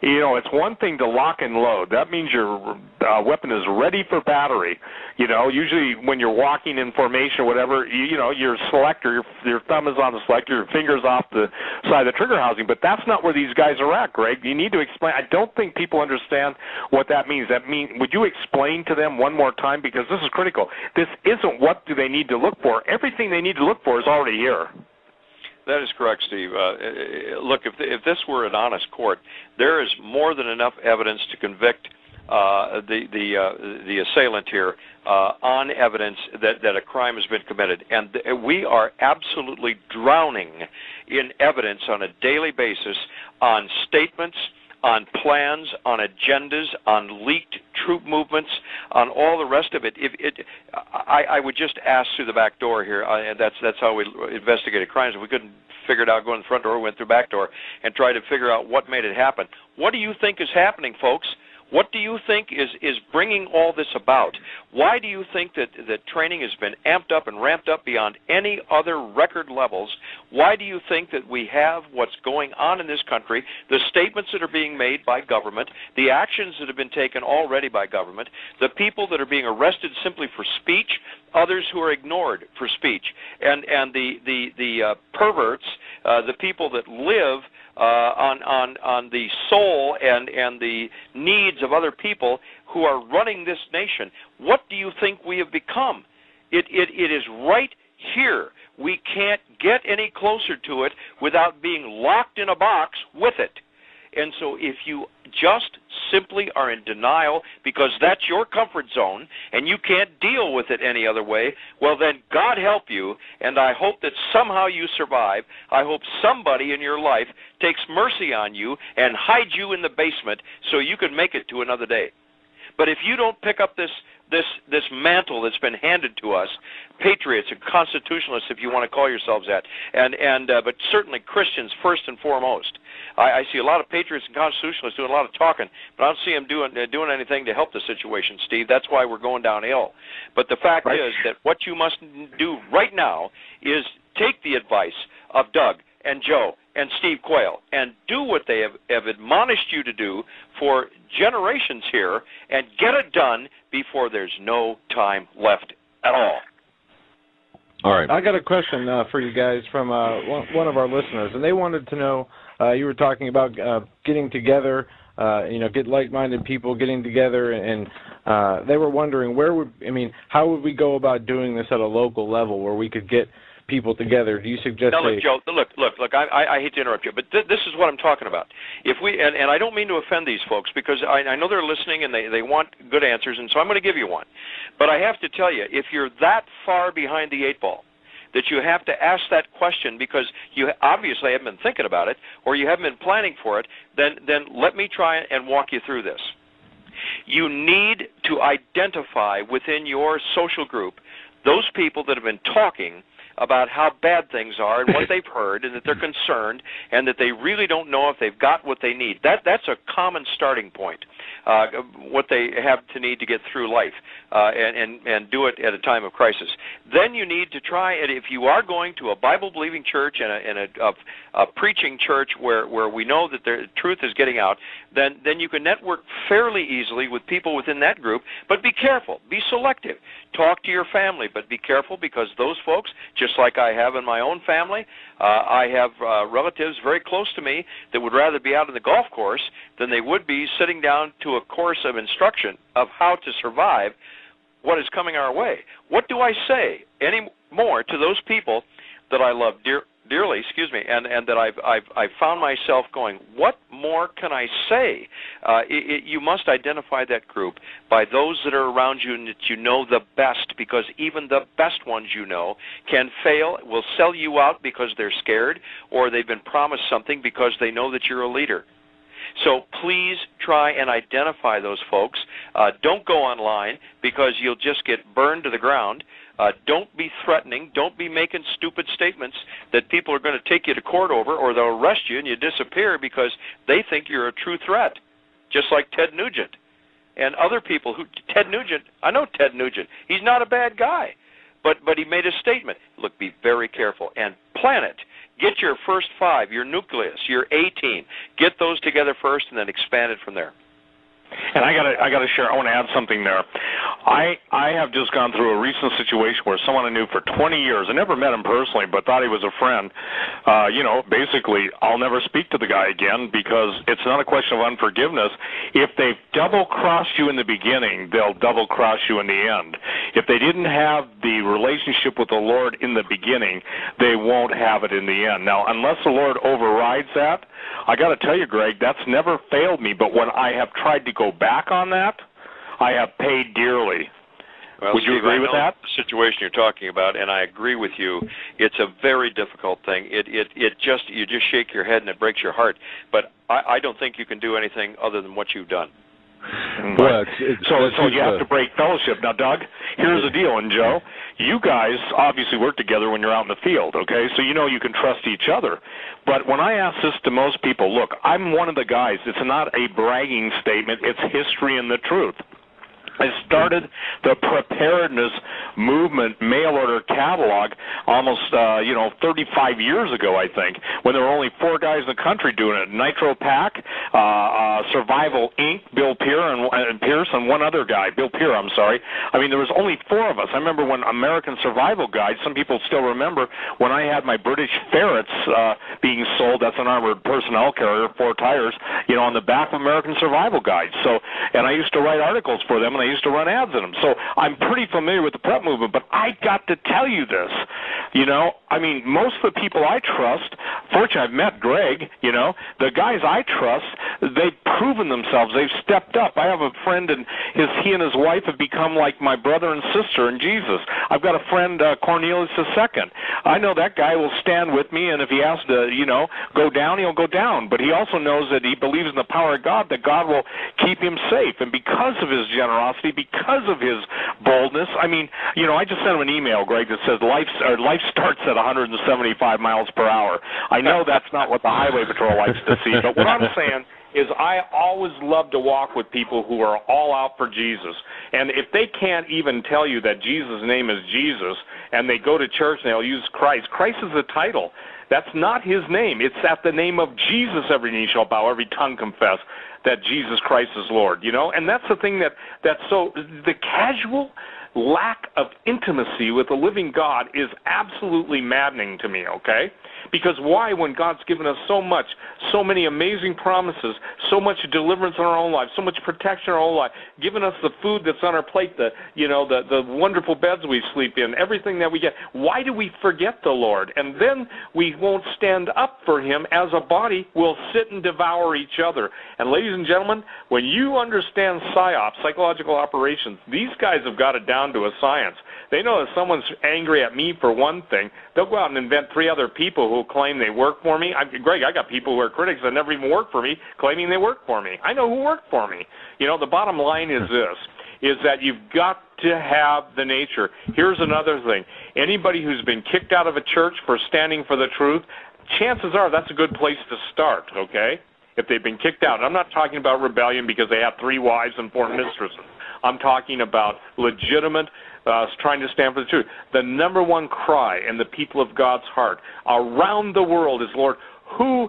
You know, it's one thing to lock and load. That means your weapon is ready for battery. You know, usually when you're walking in formation or whatever, you know, your selector, your thumb is on the selector, your finger's off the side of the trigger housing. But that's not where these guys are at, Greg. You need to explain. I don't think people understand what that means. Would you explain to them one more time? Because this is critical. This isn't what do they need to look for. Everything they need to look for is already here. That is correct, Steve. Look, if this were an honest court, there is more than enough evidence to convict the assailant here on evidence that a crime has been committed. And we are absolutely drowning in evidence on a daily basis on statements, on plans, on agendas, on leaked troop movements, on all the rest of it. I would just ask through the back door here, and that's how we investigated crimes. If we couldn't figure it out going in the front door, we went through the back door and tried to figure out what made it happen. What do you think is happening, folks? What do you think is bringing all this about? Why do you think that training has been amped up and ramped up beyond any other record levels? Why do you think that we have what's going on in this country, the statements that are being made by government, the actions that have been taken already by government, the people that are being arrested simply for speech, others who are ignored for speech, and the perverts, the people that live on the soul and the needs of other people who are running this nation? What do you think we have become? It is right here. We can't get any closer to it without being locked in a box with it. And so if you just simply are in denial because that's your comfort zone and you can't deal with it any other way, well then God help you, and I hope that somehow you survive. I hope somebody in your life takes mercy on you and hides you in the basement so you can make it to another day. But if you don't pick up this mantle that's been handed to us, patriots and constitutionalists, if you want to call yourselves that, but certainly Christians first and foremost. I see a lot of patriots and constitutionalists doing a lot of talking, but I don't see them doing anything to help the situation, Steve. That's why we're going downhill. But the fact is that what you must do right now is take the advice of Doug and Joe and Steve Quayle and do what they have admonished you to do for generations here and get it done before there's no time left at all. All right. I got a question for you guys from one of our listeners, and they wanted to know, you were talking about getting together, get like-minded people getting together, and they were wondering how would we go about doing this at a local level where we could get people together? Do you suggest? Now, look, Joe. Look. I hate to interrupt you, but this is what I'm talking about. If we and I don't mean to offend these folks because I know they're listening and they want good answers, and so I'm going to give you one. But I have to tell you, if you're that far behind the eight ball that you have to ask that question because you obviously haven't been thinking about it or you haven't been planning for it, then let me try and walk you through this. You need to identify within your social group those people that have been talking about how bad things are and what they've heard and that they're concerned and that they really don't know if they've got what they need. That's a common starting point, what they have to need to get through life and do it at a time of crisis. Then you need to try, and if you are going to a Bible-believing church and a preaching church where we know that the truth is getting out, then you can network fairly easily with people within that group, but be careful, be selective. Talk to your family, but be careful because those folks, just like I have in my own family, I have relatives very close to me that would rather be out on the golf course than they would be sitting down to a course of instruction of how to survive what is coming our way. What do I say anymore to those people that I love dearly, and that I've found myself going, what more can I say? You must identify that group by those that are around you and that you know the best, because even the best ones you know can fail, will sell you out because they're scared, or they've been promised something because they know that you're a leader. So please try and identify those folks. Don't go online because you'll just get burned to the ground. Don't be threatening. Don't be making stupid statements that people are going to take you to court over, or they'll arrest you and you disappear because they think you're a true threat, just like Ted Nugent and other people I know Ted Nugent. He's not a bad guy, but he made a statement. Look, be very careful and plan it. Get your first 5, your nucleus, your A team. Get those together first, and then expand it from there. And I gotta share. I want to add something there. I have just gone through a recent situation where someone I knew for 20 years. I never met him personally, but thought he was a friend. Basically, I'll never speak to the guy again because it's not a question of unforgiveness. If they've double-crossed you in the beginning, they'll double-cross you in the end. If they didn't have the relationship with the Lord in the beginning, they won't have it in the end. Now, unless the Lord overrides that, I got to tell you, Greg, that's never failed me. But when I have tried to go back on that, I have paid dearly. Well, Would you Steve, agree with that? The situation you're talking about, and I agree with you. It's a very difficult thing. You just shake your head and it breaks your heart. But I don't think you can do anything other than what you've done. Well, so you have to break fellowship. Now, Doug, here's the deal, and Joe, you guys obviously work together when you're out in the field, okay? So you know you can trust each other. But when I ask this to most people, look, I'm one of the guys. It's not a bragging statement. It's history and the truth. I started the preparedness movement mail order catalog almost 35 years ago, I think, when there were only 4 guys in the country doing it. Nitro Pack, Survival Inc., Bill Pierce, and one other guy, Bill Pierre, I'm sorry. I mean, there was only 4 of us. I remember when American Survival Guide, some people still remember when I had my British Ferrets being sold. That's an armored personnel carrier, 4 tires, on the back of American Survival Guide. So, and I used to write articles for them, and I used to run ads in them. So I'm pretty familiar with the prep movement, but I got to tell you this. I mean, most of the people I trust, fortunately I've met Greg, the guys I trust, they've proven themselves. They've stepped up. I have a friend, and he and his wife have become like my brother and sister in Jesus. I've got a friend, Cornelius II. I know that guy will stand with me, and if he has to, go down, he'll go down. But he also knows that he believes in the power of God, that God will keep him safe. And because of his generosity, because of his boldness, I mean, I just sent him an email, Greg, that says life starts at 175 miles per hour. I know that's not what the Highway Patrol likes to see, but what I'm saying is I always love to walk with people who are all out for Jesus. And if they can't even tell you that Jesus' name is Jesus, and they go to church and they'll use Christ, Christ is the title. That's not his name. It's at the name of Jesus every knee shall bow, every tongue confess that Jesus Christ is Lord, And that's the thing that's so, the casual lack of intimacy with the living God is absolutely maddening to me, okay? Because why, when God's given us so much, so many amazing promises, so much deliverance in our own life, so much protection in our own life, given us the food that's on our plate, the wonderful beds we sleep in, everything that we get, why do we forget the Lord? And then we won't stand up for him as a body. We'll sit and devour each other. And ladies and gentlemen, when you understand PSYOPs, psychological operations, these guys have got it down to a science. They know if someone's angry at me for one thing, they'll go out and invent 3 other people who claim they work for me. Greg, I got people who are critics that never even work for me claiming they work for me. I know who work for me. The bottom line is this, is that you've got to have the nature. Here's another thing. Anybody who's been kicked out of a church for standing for the truth, chances are that's a good place to start, okay, if they've been kicked out. And I'm not talking about rebellion because they have 3 wives and 4 mistresses. I'm talking about legitimate trying to stand for the truth. The number one cry in the people of God's heart around the world is, Lord, who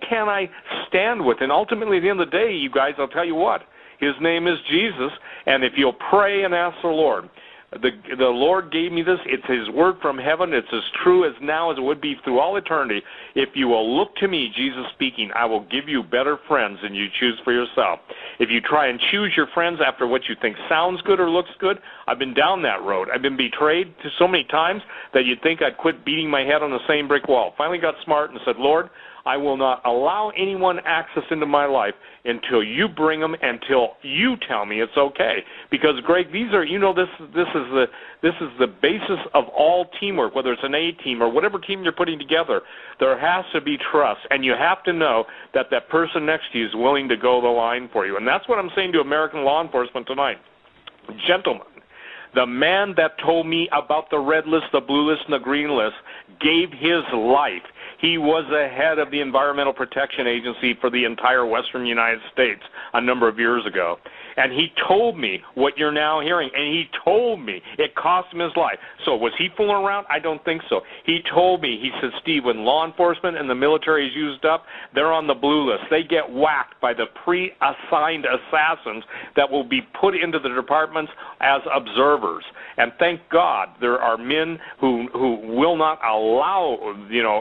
can I stand with? And ultimately, at the end of the day, you guys, I'll tell you what, his name is Jesus, and if you'll pray and ask the Lord, the Lord gave me this. It's his word from heaven. It's as true as now as it would be through all eternity. If you will look to me, Jesus speaking, I will give you better friends than you choose for yourself. If you try and choose your friends after what you think sounds good or looks good, I've been down that road. I've been betrayed so many times that you'd think I'd quit beating my head on the same brick wall. Finally got smart and said, Lord, I will not allow anyone access into my life until you bring them, until you tell me it's okay. Because, Greg, these are, this is the basis of all teamwork, whether it's an A team or whatever team you're putting together. There has to be trust, and you have to know that that person next to you is willing to go the line for you. And that's what I'm saying to American law enforcement tonight. Gentlemen, the man that told me about the red list, the blue list, and the green list gave his life. He was the head of the Environmental Protection Agency for the entire western United States a number of years ago. And he told me what you're now hearing, and he told me it cost him his life. So was he fooling around? I don't think so. He told me, he said, Steve, when law enforcement and the military is used up, they're on the blue list. They get whacked by the pre-assigned assassins that will be put into the departments as observers. And thank God there are men who will not allow,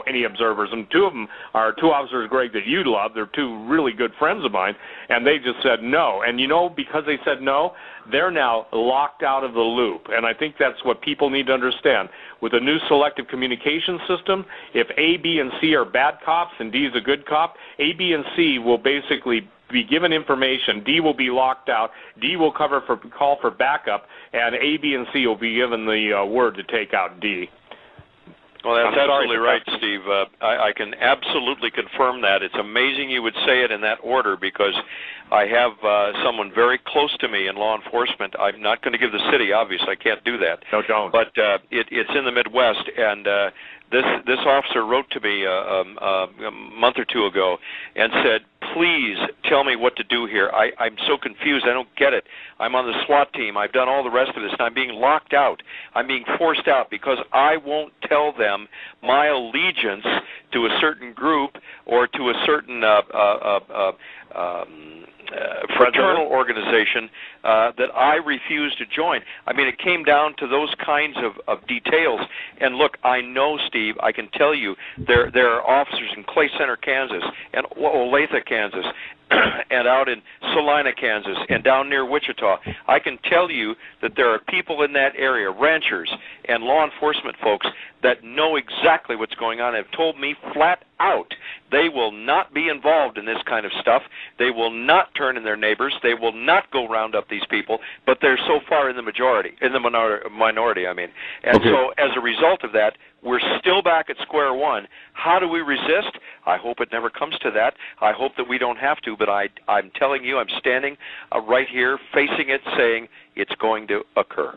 any observers. And two of them are two officers, Greg, that you love. They're two really good friends of mine, and they just said no. And because they said no, they're now locked out of the loop. And I think that's what people need to understand. With a new selective communication system, if A, B, and C are bad cops and D is a good cop, A, B, and C will basically be given information. D will be locked out. D will call for backup, and A, B, and C will be given the word to take out D. Well, that's absolutely right, Steve. I can absolutely confirm that. It's amazing you would say it in that order, because I have someone very close to me in law enforcement. I'm not going to give the city, obviously. I can't do that. No, don't. But it's in the Midwest, and this officer wrote to me a month or two ago and said, please tell me what to do here. I'm so confused. I don't get it. I'm on the SWAT team. I've done all the rest of this, and I'm being locked out. I'm being forced out because I won't tell them my allegiance to a certain group or to a certain fraternal organization that I refuse to join. I mean, it came down to those kinds of details. And look, I know, Steve, I can tell you there are officers in Clay Center, Kansas, and Olathe, Kansas, and out in Salina, Kansas, and down near Wichita. I can tell you that there are people in that area, ranchers and law enforcement folks, that know exactly what's going on and have told me flat out they will not be involved in this kind of stuff. They will not turn in their neighbors. They will not go round up these people, but they're so far in the minority, I mean. And so as a result of that, we're still back at square one. How do we resist? I hope it never comes to that. I hope that we don't have to, but I'm telling you, I'm standing right here facing it, saying it's going to occur.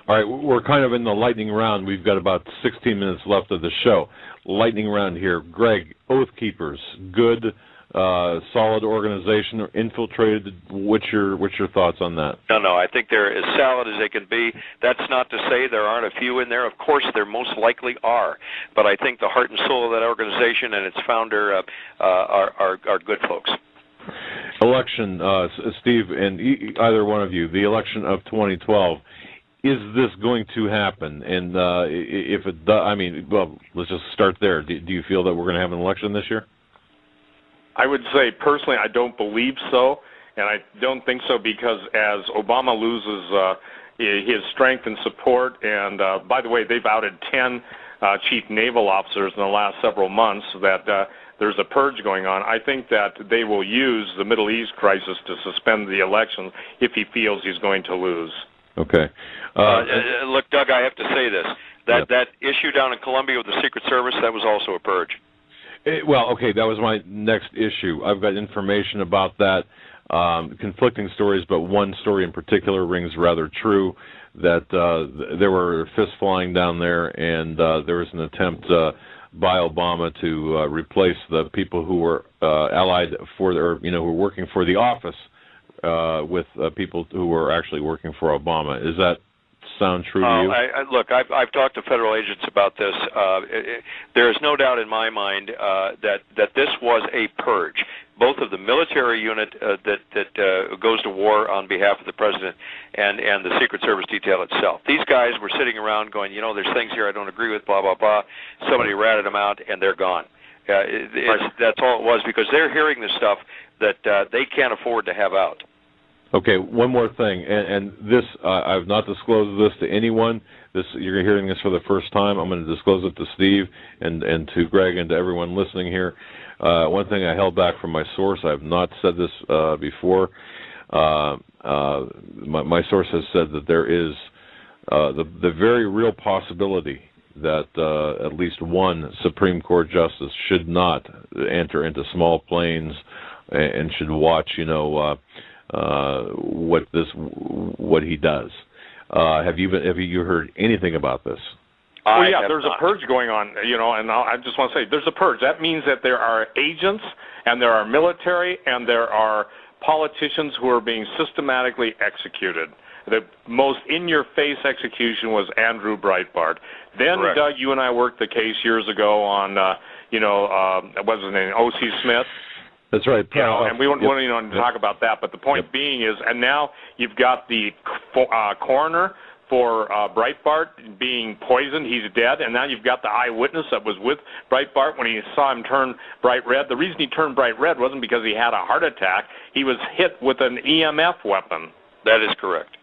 All right, we're kind of in the lightning round. We've got about 16 minutes left of the show. Lightning round here. Greg, Oath Keepers, good, solid organization, or infiltrated. What's your thoughts on that? No, I think they're as solid as they can be. That's not to say there aren't a few in there. Of course, there most likely are. But I think the heart and soul of that organization and its founder are good folks. Election, Steve, and either one of you, the election of 2012. Is this going to happen? And if it does, I mean, well, let's just start there. Do you feel that we're going to have an election this year? I would say, personally, I don't believe so, and I don't think so because as Obama loses his strength and support, and by the way, they've outed 10 chief naval officers in the last several months, that there's a purge going on. I think that they will use the Middle East crisis to suspend the election if he feels he's going to lose. Okay. Look, Doug, I have to say this. That issue down in Colombia with the Secret Service, that was also a purge. Well, okay, that was my next issue. I've got information about that, conflicting stories, but one story in particular rings rather true, that there were fists flying down there, and there was an attempt by Obama to replace the people who were allied for, or who were working for the office with people who were actually working for Obama. Does that sound true to you? Look, I've talked to federal agents about this. There is no doubt in my mind that this was a purge, both of the military unit that goes to war on behalf of the president and the Secret Service detail itself. These guys were sitting around going, there's things here I don't agree with, blah, blah, blah. Somebody ratted them out, and they're gone. That's all it was, because they're hearing the stuff that they can't afford to have out. Okay, one more thing, and this, I've not disclosed this to anyone. You're hearing this for the first time. I'm going to disclose it to Steve and to Greg and to everyone listening here. One thing I held back from my source, I have not said this before. My source has said that there is the very real possibility that at least one Supreme Court justice should not enter into small planes and should watch, what he does. Have you heard anything about this? Well, yeah, there's a purge going on, you know, and I just want to say there's a purge. That means that there are agents and there are military and there are politicians who are being systematically executed. The most in-your-face execution was Andrew Breitbart. Then, Doug, you and I worked the case years ago on, what's his name, O.C. Smith. That's right. You know, and we won't even talk about that, but the point being is, and now you've got the coroner for Breitbart being poisoned. He's dead, and now you've got the eyewitness that was with Breitbart when he saw him turn bright red. The reason he turned bright red wasn't because he had a heart attack. He was hit with an EMF weapon. That is correct.